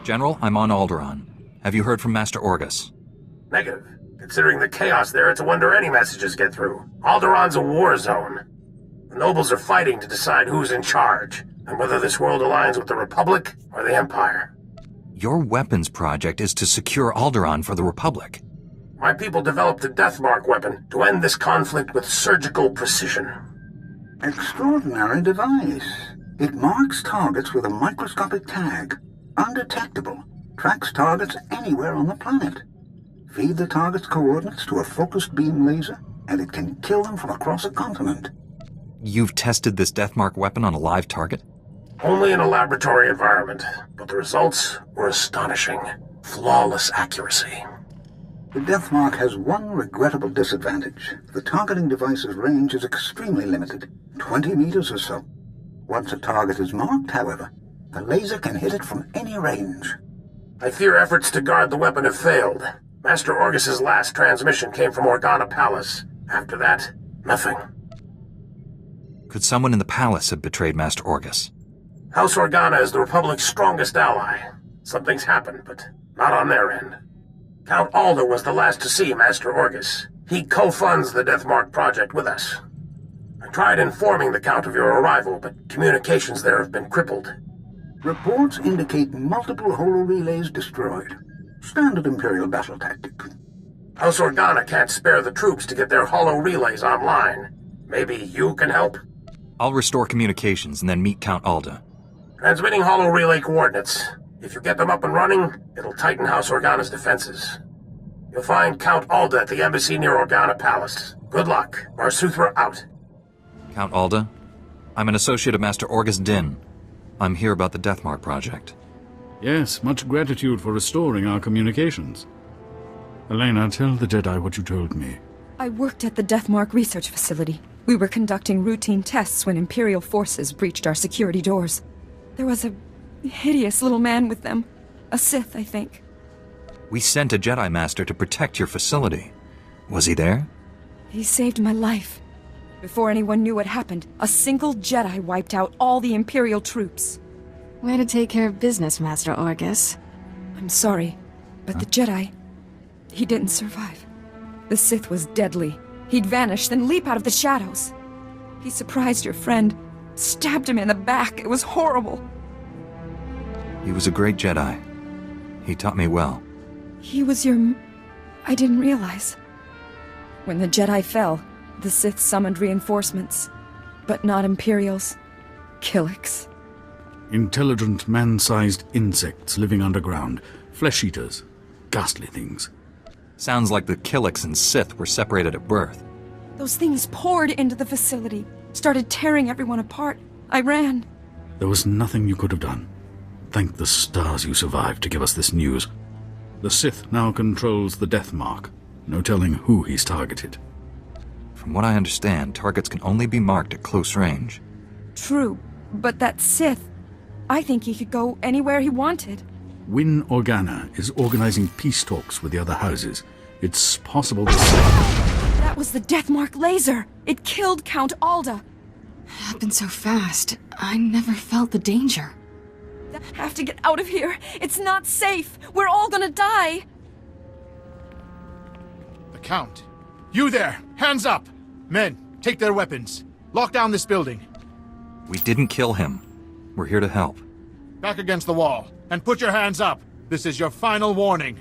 General, I'm on Alderaan. Have you heard from Master Orgus? Negative. Considering the chaos there, it's a wonder any messages get through. Alderaan's a war zone. The nobles are fighting to decide who's in charge, and whether this world aligns with the Republic or the Empire. Your weapons project is to secure Alderaan for the Republic. My people developed a Deathmark weapon to end this conflict with surgical precision. Extraordinary device. It marks targets with a microscopic tag. Undetectable. Tracks targets anywhere on the planet. Feed the target's coordinates to a focused beam laser, and it can kill them from across a continent. You've tested this Deathmark weapon on a live target? Only in a laboratory environment, but the results were astonishing. Flawless accuracy. The Deathmark has one regrettable disadvantage. The targeting device's range is extremely limited, 20 meters or so. Once a target is marked, however, the laser can hit it from any range. I fear efforts to guard the weapon have failed. Master Orgus's last transmission came from Organa Palace. After that, nothing. Could someone in the palace have betrayed Master Orgus? House Organa is the Republic's strongest ally. Something's happened, but not on their end. Count Alder was the last to see Master Orgus. He co-funds the Deathmark project with us. I tried informing the Count of your arrival, but communications there have been crippled. Reports indicate multiple holorelays destroyed. Standard Imperial battle tactic. House Organa can't spare the troops to get their holo relays online. Maybe you can help? I'll restore communications and then meet Count Alda. Transmitting holo relay coordinates. If you get them up and running, it'll tighten House Organa's defenses. You'll find Count Alda at the embassy near Organa Palace. Good luck. Marsuthra out. Count Alda, I'm an associate of Master Orgus Din. I'm here about the Deathmark project. Yes, much gratitude for restoring our communications. Elena, tell the Jedi what you told me. I worked at the Deathmark research facility. We were conducting routine tests when Imperial forces breached our security doors. There was a hideous little man with them. A Sith, I think. We sent a Jedi Master to protect your facility. Was he there? He saved my life. Before anyone knew what happened, a single Jedi wiped out all the Imperial troops. Way to take care of business, Master Orgus. I'm sorry, but the Jedi, he didn't survive. The Sith was deadly. He'd vanish, then leap out of the shadows. He surprised your friend, stabbed him in the back. It was horrible. He was a great Jedi. He taught me well. He was your... I didn't realize. When the Jedi fell, the Sith summoned reinforcements. But not Imperials. Killiks. Intelligent, man-sized insects living underground. Flesh-eaters. Ghastly things. Sounds like the Killiks and Sith were separated at birth. Those things poured into the facility, started tearing everyone apart. I ran. There was nothing you could have done. Thank the stars you survived to give us this news. The Sith now controls the Deathmark. No telling who he's targeted. From what I understand, targets can only be marked at close range. True, but that Sith, I think he could go anywhere he wanted. Win Organa is organizing peace talks with the other houses. It's possible this... That was the Deathmark laser! It killed Count Alda! It happened so fast. I never felt the danger. I have to get out of here! It's not safe! We're all gonna die! The Count! You there! Hands up! Men, take their weapons. Lock down this building. We didn't kill him. We're here to help. Back against the wall, and put your hands up! This is your final warning.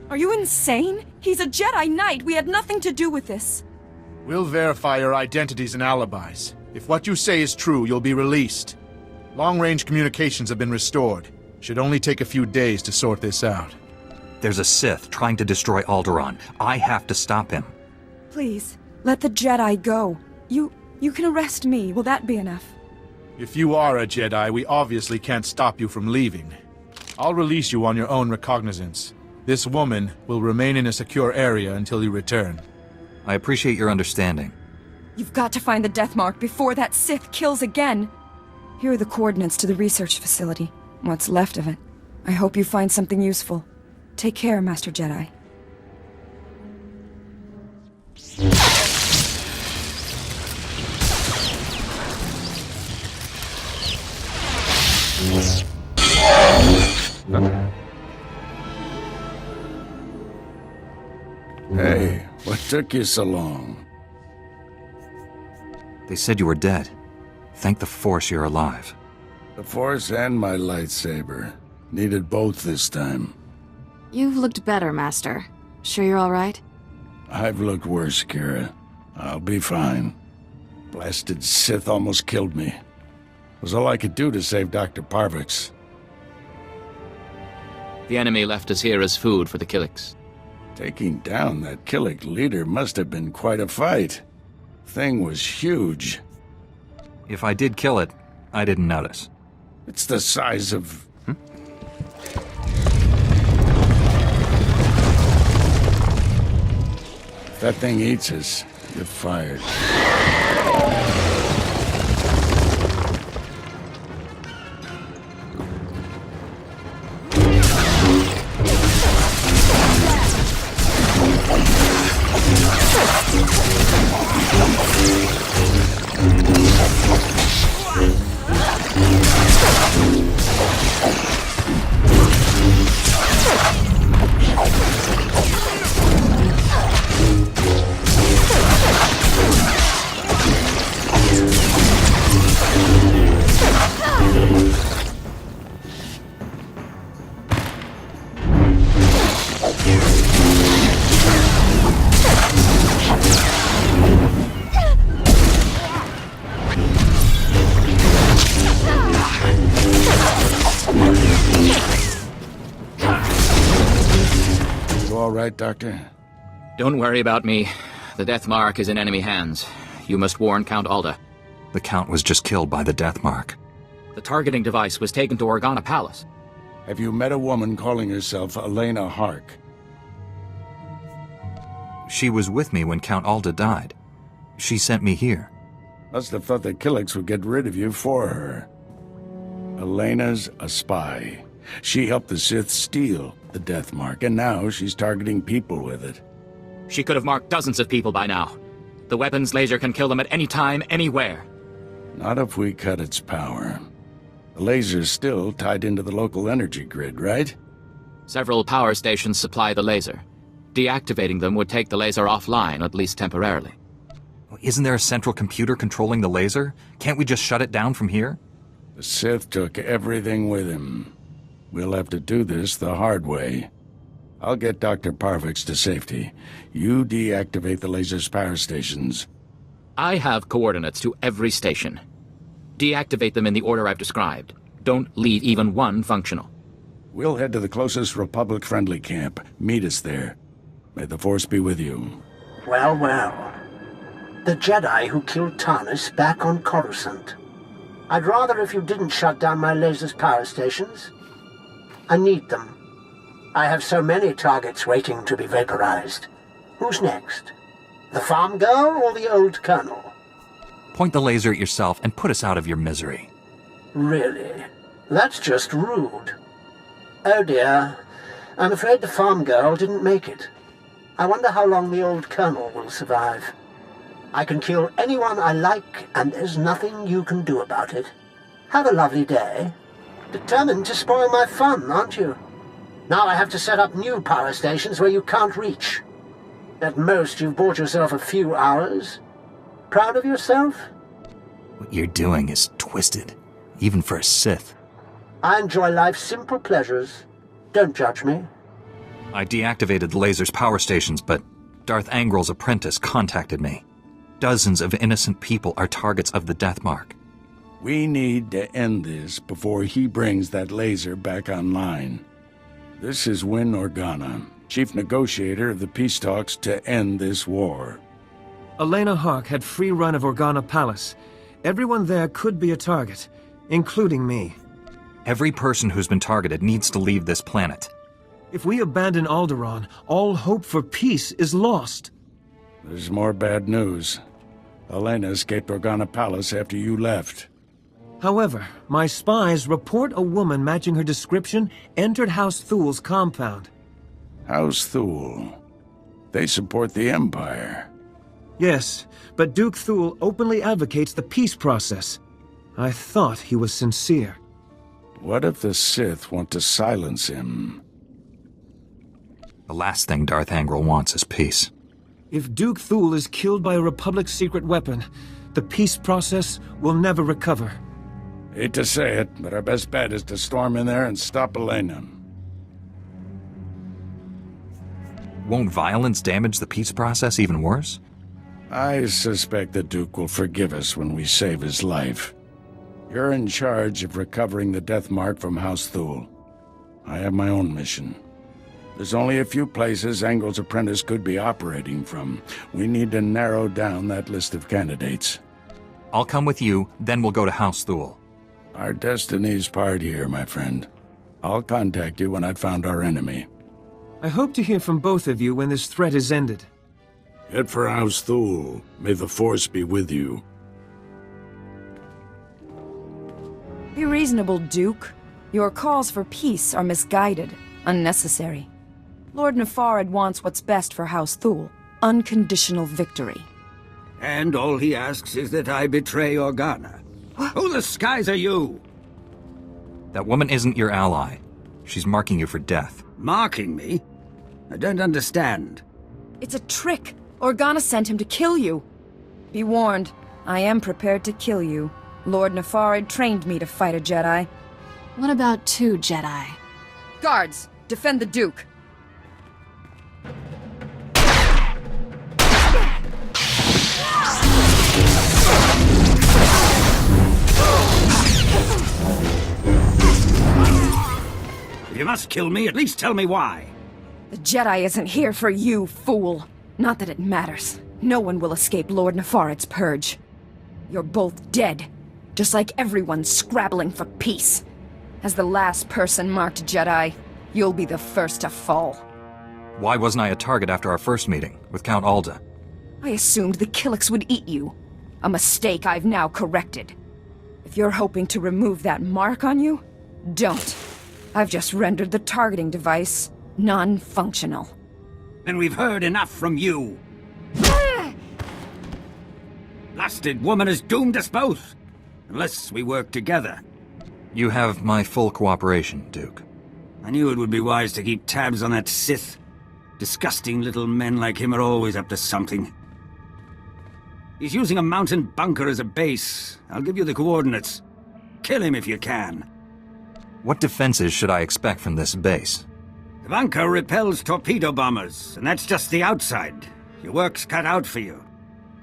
Are you insane? He's a Jedi Knight! We had nothing to do with this! We'll verify your identities and alibis. If what you say is true, you'll be released. Long-range communications have been restored. Should only take a few days to sort this out. There's a Sith trying to destroy Alderaan. I have to stop him. Please, let the Jedi go. You can arrest me. Will that be enough? If you are a Jedi, we obviously can't stop you from leaving. I'll release you on your own recognizance. This woman will remain in a secure area until you return. I appreciate your understanding. You've got to find the Deathmark before that Sith kills again. Here are the coordinates to the research facility. What's left of it. I hope you find something useful. Take care, Master Jedi. Okay. took you so long? They said you were dead. Thank the Force you're alive. The Force and my lightsaber. Needed both this time. You've looked better, Master. Sure you're all right? I've looked worse, Kira. I'll be fine. Blasted Sith almost killed me. It was all I could do to save Dr. Parvix. The enemy left us here as food for the Killiks. Taking down that Killik leader must have been quite a fight. Thing was huge. If I did kill it, I didn't notice. It's the size of... If that thing eats us, you're fired. Doctor? Don't worry about me. The Death Mark is in enemy hands. You must warn Count Alda. The Count was just killed by the Death Mark. The targeting device was taken to Organa Palace. Have you met a woman calling herself Elena Hark? She was with me when Count Alda died. She sent me here. Must have thought the Killiks would get rid of you for her. Elena's a spy. She helped the Sith steal the Death Mark, and now she's targeting people with it. She could have marked dozens of people by now. The weapon's laser can kill them at any time, anywhere. Not if we cut its power. The laser's still tied into the local energy grid, right? Several power stations supply the laser. Deactivating them would take the laser offline, at least temporarily. Isn't there a central computer controlling the laser? Can't we just shut it down from here? The Sith took everything with him. We'll have to do this the hard way. I'll get Dr. Parvix to safety. You deactivate the laser's power stations. I have coordinates to every station. Deactivate them in the order I've described. Don't leave even one functional. We'll head to the closest Republic-friendly camp. Meet us there. May the Force be with you. Well, well. The Jedi who killed Tarnis back on Coruscant. I'd rather if you didn't shut down my laser's power stations. I need them. I have so many targets waiting to be vaporized. Who's next? The farm girl or the old colonel? Point the laser at yourself and put us out of your misery. Really? That's just rude. Oh dear. I'm afraid the farm girl didn't make it. I wonder how long the old colonel will survive. I can kill anyone I like, and there's nothing you can do about it. Have a lovely day. Determined to spoil my fun, aren't you? Now I have to set up new power stations where you can't reach. At most, you've bought yourself a few hours. Proud of yourself? What you're doing is twisted, even for a Sith. I enjoy life's simple pleasures. Don't judge me. I deactivated the laser's power stations, but Darth Angrel's apprentice contacted me. Dozens of innocent people are targets of the Death Mark. We need to end this before he brings that laser back online. This is Win Organa, chief negotiator of the peace talks to end this war. Elena Hark had free run of Organa Palace. Everyone there could be a target, including me. Every person who's been targeted needs to leave this planet. If we abandon Alderaan, all hope for peace is lost. There's more bad news. Elena escaped Organa Palace after you left. However, my spies report a woman matching her description entered House Thul's compound. House Thul? They support the Empire. Yes, but Duke Thul openly advocates the peace process. I thought he was sincere. What if the Sith want to silence him? The last thing Darth Angrel wants is peace. If Duke Thule is killed by a Republic secret weapon, the peace process will never recover. Hate to say it, but our best bet is to storm in there and stop Elena. Won't violence damage the peace process even worse? I suspect the Duke will forgive us when we save his life. You're in charge of recovering the death mark from House Thule. I have my own mission. There's only a few places Angle's apprentice could be operating from. We need to narrow down that list of candidates. I'll come with you, then we'll go to House Thule. Our destiny's part here, my friend. I'll contact you when I've found our enemy. I hope to hear from both of you when this threat is ended. Head for House Thule. May the Force be with you. Be reasonable, Duke. Your calls for peace are misguided, unnecessary. Lord Nefarad wants what's best for House Thule. Unconditional victory. And all he asks is that I betray Organa. Who the skies are you? That woman isn't your ally. She's marking you for death. Marking me? I don't understand. It's a trick. Organa sent him to kill you. Be warned, I am prepared to kill you. Lord Nefarad trained me to fight a Jedi. What about 2 Jedi? Guards, defend the Duke. If you must kill me, at least tell me why. The Jedi isn't here for you, fool. Not that it matters. No one will escape Lord Nefarad's purge. You're both dead, just like everyone scrabbling for peace. As the last person marked Jedi, you'll be the first to fall. Why wasn't I a target after our first meeting, with Count Alda? I assumed the Killiks would eat you. A mistake I've now corrected. If you're hoping to remove that mark on you, don't. I've just rendered the targeting device non-functional. Then we've heard enough from you. Blasted woman has doomed us both. Unless we work together. You have my full cooperation, Duke. I knew it would be wise to keep tabs on that Sith. Disgusting little men like him are always up to something. He's using a mountain bunker as a base. I'll give you the coordinates. Kill him if you can. What defenses should I expect from this base? The bunker repels torpedo bombers, and that's just the outside. Your work's cut out for you.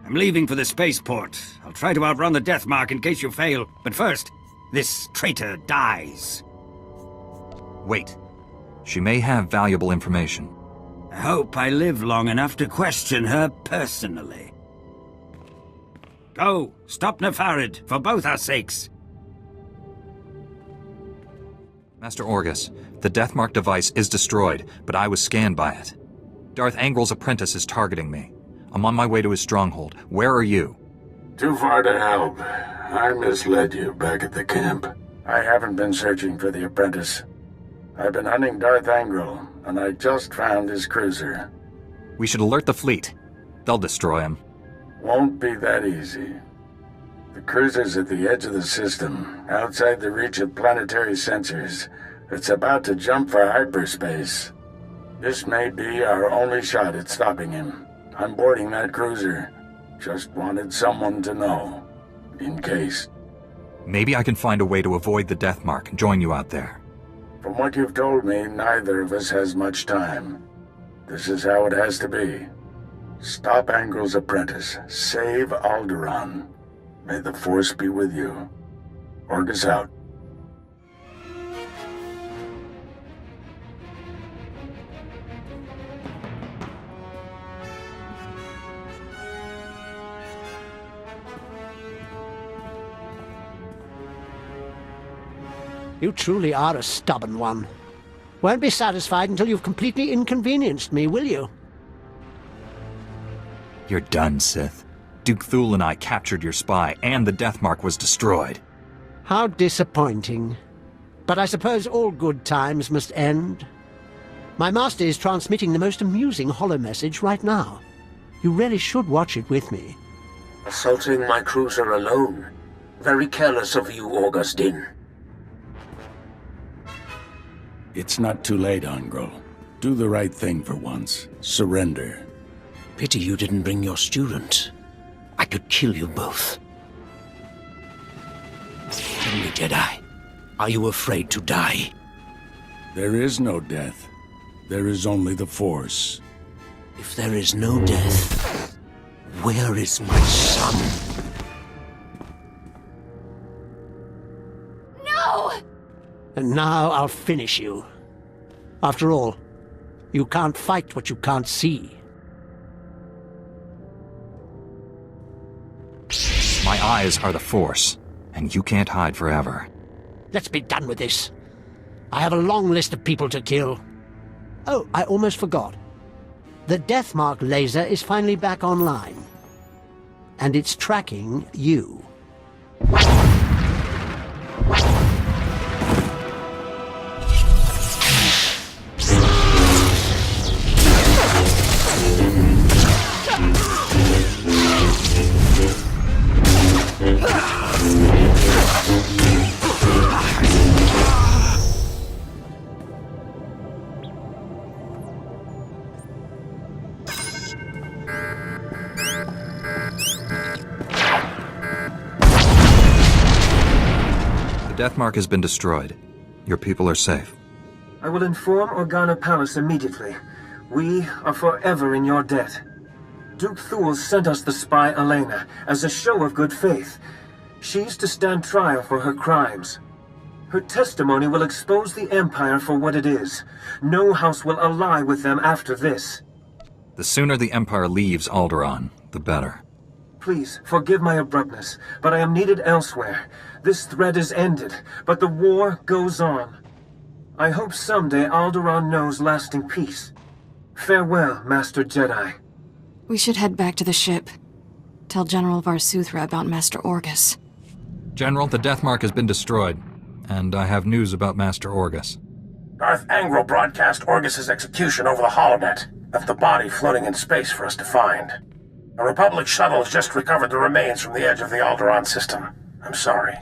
I'm leaving for the spaceport. I'll try to outrun the death mark in case you fail. But first, this traitor dies. Wait. She may have valuable information. I hope I live long enough to question her personally. Go, stop Nefarad, for both our sakes. Master Orgus, the Deathmark device is destroyed, but I was scanned by it. Darth Angrel's apprentice is targeting me. I'm on my way to his stronghold. Where are you? Too far to help. I misled you back at the camp. I haven't been searching for the apprentice. I've been hunting Darth Angrel, and I just found his cruiser. We should alert the fleet. They'll destroy him. Won't be that easy. The cruiser's at the edge of the system, outside the reach of planetary sensors. It's about to jump for hyperspace. This may be our only shot at stopping him. I'm boarding that cruiser. Just wanted someone to know. In case. Maybe I can find a way to avoid the Deathmark and join you out there. From what you've told me, neither of us has much time. This is how it has to be. Stop Angrel's apprentice. Save Alderaan. May the Force be with you. Orgus out. You truly are a stubborn one. Won't be satisfied until you've completely inconvenienced me, will you? You're done, Sith. Duke Thule and I captured your spy, and the Deathmark was destroyed. How disappointing. But I suppose all good times must end. My master is transmitting the most amusing holo-message right now. You really should watch it with me. Assaulting my cruiser alone. Very careless of you, Augustine. It's not too late, Angrel. Do the right thing for once. Surrender. Pity you didn't bring your student. I could kill you both. Tell me, Jedi, are you afraid to die? There is no death. There is only the Force. If there is no death, where is my son? No! And now I'll finish you. After all, you can't fight what you can't see. My eyes are the Force, and you can't hide forever. Let's be done with this. I have a long list of people to kill. Oh, I almost forgot. The Deathmark laser is finally back online. And it's tracking you. The Deathmark has been destroyed. Your people are safe. I will inform Organa Palace immediately. We are forever in your debt. Duke Thule sent us the spy Elena as a show of good faith. She's to stand trial for her crimes. Her testimony will expose the Empire for what it is. No house will ally with them after this. The sooner the Empire leaves Alderaan, the better. Please, forgive my abruptness, but I am needed elsewhere. This threat is ended, but the war goes on. I hope someday Alderaan knows lasting peace. Farewell, Master Jedi. We should head back to the ship. Tell General Varsuthra about Master Orgus. General, the Deathmark has been destroyed, and I have news about Master Orgus. Darth Angral broadcast Orgus's execution over the holonet, left the body floating in space for us to find. A Republic shuttle has just recovered the remains from the edge of the Alderaan system. I'm sorry.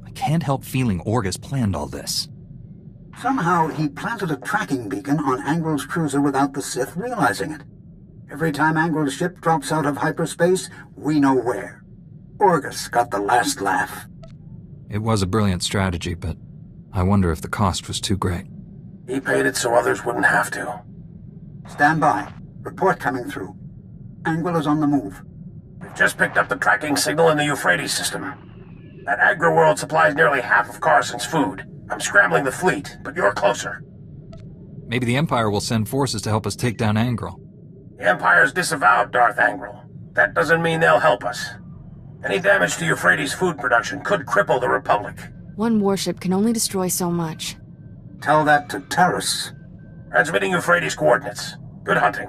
I can't help feeling Orgus planned all this. Somehow he planted a tracking beacon on Angral's cruiser without the Sith realizing it. Every time Angral's ship drops out of hyperspace, we know where. Orgus got the last laugh. It was a brilliant strategy, but I wonder if the cost was too great. He paid it so others wouldn't have to. Stand by. Report coming through. Angral is on the move. We've just picked up the tracking signal in the Euphrates system. That agri-world supplies nearly half of Carson's food. I'm scrambling the fleet, but you're closer. Maybe the Empire will send forces to help us take down Angral. The Empire's disavowed Darth Angral. That doesn't mean they'll help us. Any damage to Euphrates' food production could cripple the Republic. One warship can only destroy so much. Tell that to Terrace. Transmitting Euphrates coordinates. Good hunting.